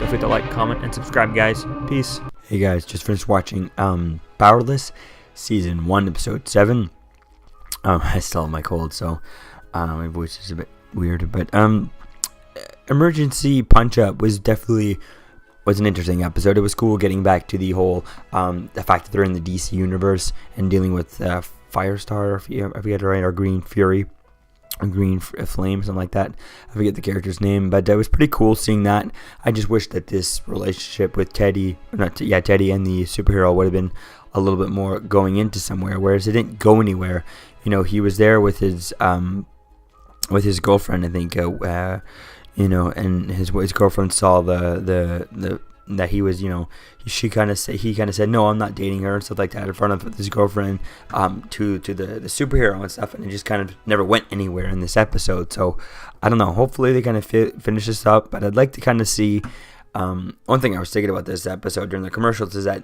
Don't forget to like, comment, and subscribe, guys. Peace. Hey guys, just finished watching Powerless, Season 1, Episode 7. I still have my cold, so my voice is a bit weird. But Emergency Punch-Up was an interesting episode. It was cool getting back to the whole, the fact that they're in the DC universe and dealing with Firestar, I forget right, or Green Fury. Green Flame, something like that. I forget the character's name, but it was pretty cool seeing that. I just wish that this relationship with Teddy and the superhero would have been a little bit more going into somewhere, whereas it didn't go anywhere. You know, he was there with his girlfriend, I think, and his girlfriend saw the that he was, he kind of said, no, I'm not dating her and stuff like that in front of his girlfriend, to the superhero and stuff, and it just kind of never went anywhere in this episode. So I don't know, hopefully they kind of finish this up, but I'd like to kind of see, one thing I was thinking about this episode during the commercials is that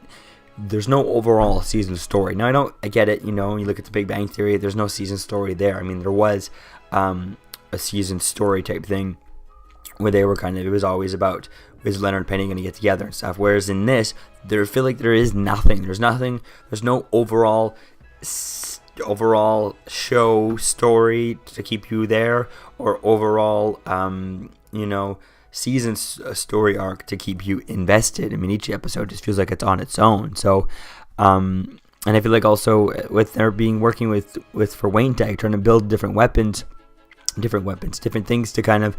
there's no overall season story. Now I get it, you look at the Big Bang Theory, there's no season story there. I mean, there was a season story type thing where they were it was always about, is Leonard and Penny going to get together and stuff, whereas in this, I feel like there is nothing. There's no overall show story to keep you there, or overall season story arc to keep you invested. I mean, each episode just feels like it's on its own. So and I feel like also with their working with for Wayne Tag, trying to build different things to kind of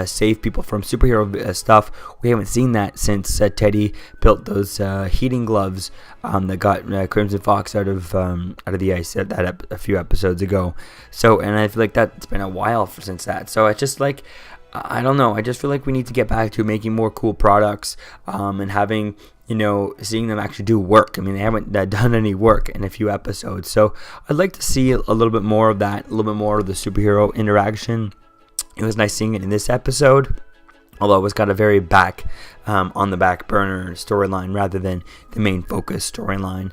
save people from superhero stuff. We haven't seen that since Teddy built those heating gloves that got Crimson Fox out of the ice a few episodes ago. So, and I feel like that's been a while since that. So it's just like, I don't know. I just feel like we need to get back to making more cool products and having, seeing them actually do work. I mean, they haven't done any work in a few episodes. So I'd like to see a little bit more of that, a little bit more of the superhero interaction. It was nice seeing it in this episode, although it was kind of very on the back burner storyline rather than the main focus storyline.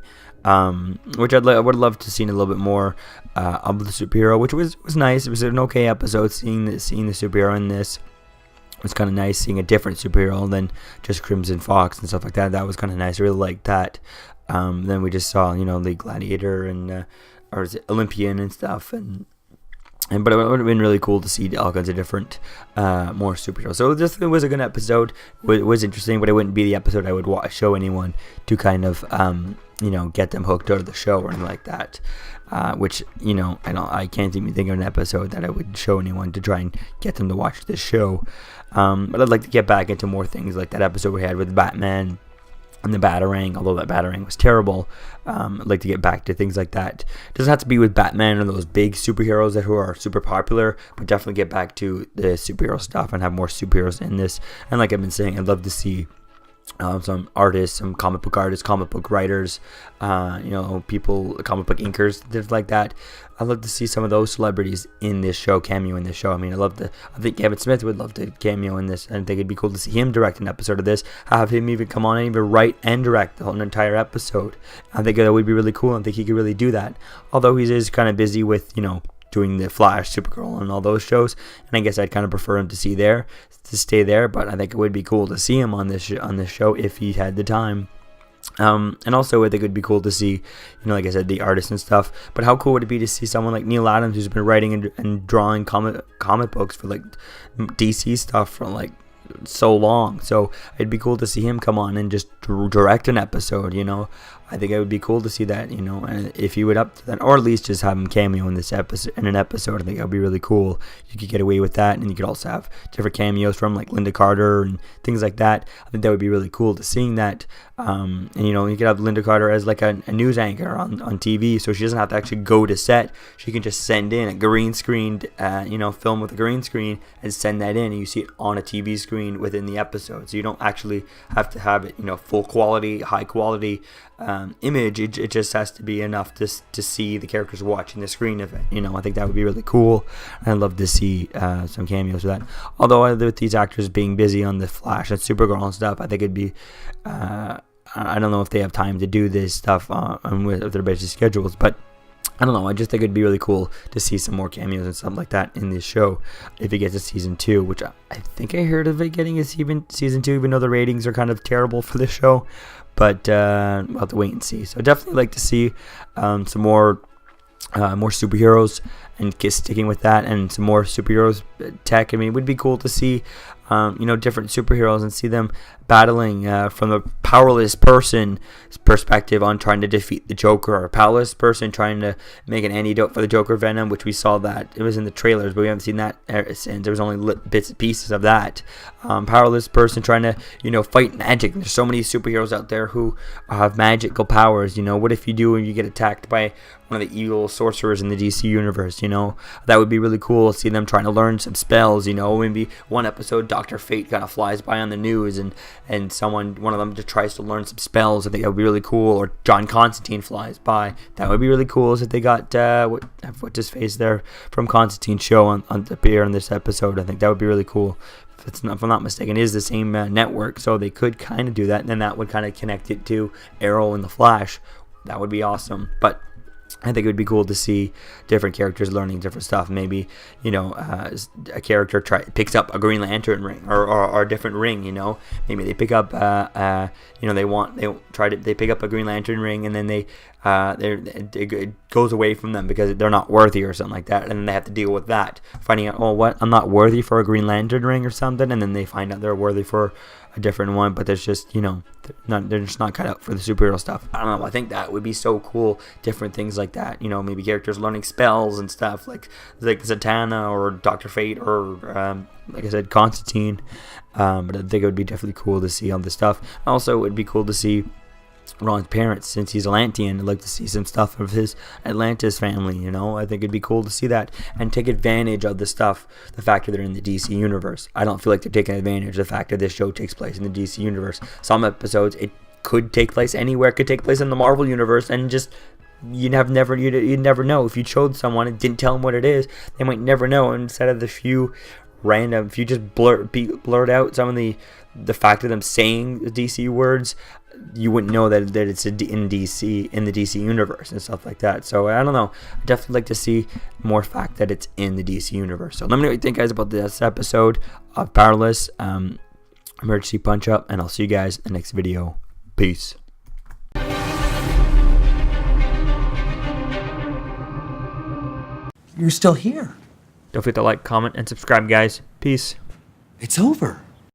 Which I would love to see a little bit more of the superhero, which was nice. It was an okay episode seeing the superhero in this. It was kind of nice seeing a different superhero than just Crimson Fox and stuff like that. That was kind of nice. I really liked that. Then we just saw, the Gladiator and or is it Olympian and stuff, but it would have been really cool to see all kinds of different, more superheroes. So it was a good episode. It was interesting, but it wouldn't be the episode I would show anyone to kind of, get them hooked out of the show or anything like that. Which, I can't even think of an episode that I would show anyone to try and get them to watch this show. But I'd like to get back into more things like that episode we had with Batman and the Batarang, although that Batarang was terrible. I'd like to get back to things like that. It doesn't have to be with Batman or those big superheroes who are super popular, but definitely get back to the superhero stuff and have more superheroes in this. And like I've been saying, I'd love to see some artists, some comic book artists, comic book writers, people, comic book inkers, things like that. I'd love to see some of those celebrities in this show, cameo in this show. I mean, I think Kevin Smith would love to cameo in this, and I think it'd be cool to see him direct an episode of this, have him even come on and even write and direct the whole entire episode. I think that would be really cool. I think he could really do that. Although he is kind of busy with, doing the Flash, Supergirl, and all those shows, and I guess I'd kind of prefer him to stay there. But I think it would be cool to see him on this show if he had the time. And also I think it would be cool to see, like I said, the artists and stuff. But how cool would it be to see someone like Neil Adams, who's been writing and drawing comic books for like DC stuff for like so long? So it'd be cool to see him come on and just direct an episode. I think it would be cool to see that, and if he would up to that, or at least just have him cameo in an episode. I think that would be really cool. You could get away with that, and you could also have different cameos from like Linda Carter and things like that. I think that would be really cool to seeing that. And you could have Linda Carter as like a news anchor on TV, so she doesn't have to actually go to set. She can just send in a green screened, film with a green screen and send that in, and you see it on a TV screen within the episode. So you don't actually have to have it, full quality, high quality image. It just has to be enough to see the characters watching the screen of it. I think that would be really cool. I'd love to see some cameos of that. Although with these actors being busy on the Flash and Supergirl and stuff, I think it'd be I don't know if they have time to do this stuff with their busy schedules, but I don't know. I just think it'd be really cool to see some more cameos and stuff like that in this show if it gets a season 2, which I think I heard of it getting a season 2, even though the ratings are kind of terrible for this show. But we'll have to wait and see. So I definitely like to see some more superheroes and sticking with that, and some more superheroes tech. I mean, it would be cool to see different superheroes and see them battling from a powerless person's perspective on trying to defeat the Joker, or a powerless person trying to make an antidote for the Joker venom, which we saw that it was in the trailers, but we haven't seen that since. There was only bits and pieces of that. Powerless person trying to fight magic. There's so many superheroes out there who have magical powers. What if you do and you get attacked by one of the evil sorcerers in the DC universe? That would be really cool. See them trying to learn some spells. Maybe one episode Dr. Fate kind of flies by on the news, and one of them just tries to learn some spells. I think that would be really cool. Or John Constantine flies by. That would be really cool. If they got what's his face there from Constantine's show on appear in this episode, I think that would be really cool. If I'm not mistaken, it is the same network, so they could kind of do that, and then that would kind of connect it to Arrow and the Flash. That would be awesome. But I think it would be cool to see different characters learning different stuff. Maybe, a character picks up a Green Lantern ring or a different ring. Maybe they pick up, they pick up a Green Lantern ring, and then it goes away from them because they're not worthy or something like that, and then they have to deal with that, finding out, I'm not worthy for a Green Lantern ring or something, and then they find out they're worthy for a different one, but there's just, they're just not cut out for the superhero stuff. I don't know, I think that would be so cool, different things like that, maybe characters learning spells and stuff, like Zatanna or Dr. Fate or, like I said, Constantine, but I think it would be definitely cool to see all this stuff. Also, it would be cool to see Ron's parents, since he's Atlantean. I'd like to see some stuff of his Atlantis family. I think it'd be cool to see that and take advantage of the fact that they're in the DC universe. I don't feel like they're taking advantage of the fact that this show takes place in the DC universe. Some episodes it could take place anywhere. It could take place in the Marvel universe, and just you'd never know. If you showed someone and didn't tell them what it is, they might never know. Instead of if you just blurt out some of the fact of them saying the DC words, you wouldn't know that it's in the DC universe and stuff like that. So I don't know. I definitely like to see more fact that it's in the DC universe. So let me know what you think, guys, about this episode of Powerless, Emergency Punch Up, and I'll see you guys in the next video. Peace. You're still here. Don't forget to like, comment, and subscribe, guys. Peace. It's over.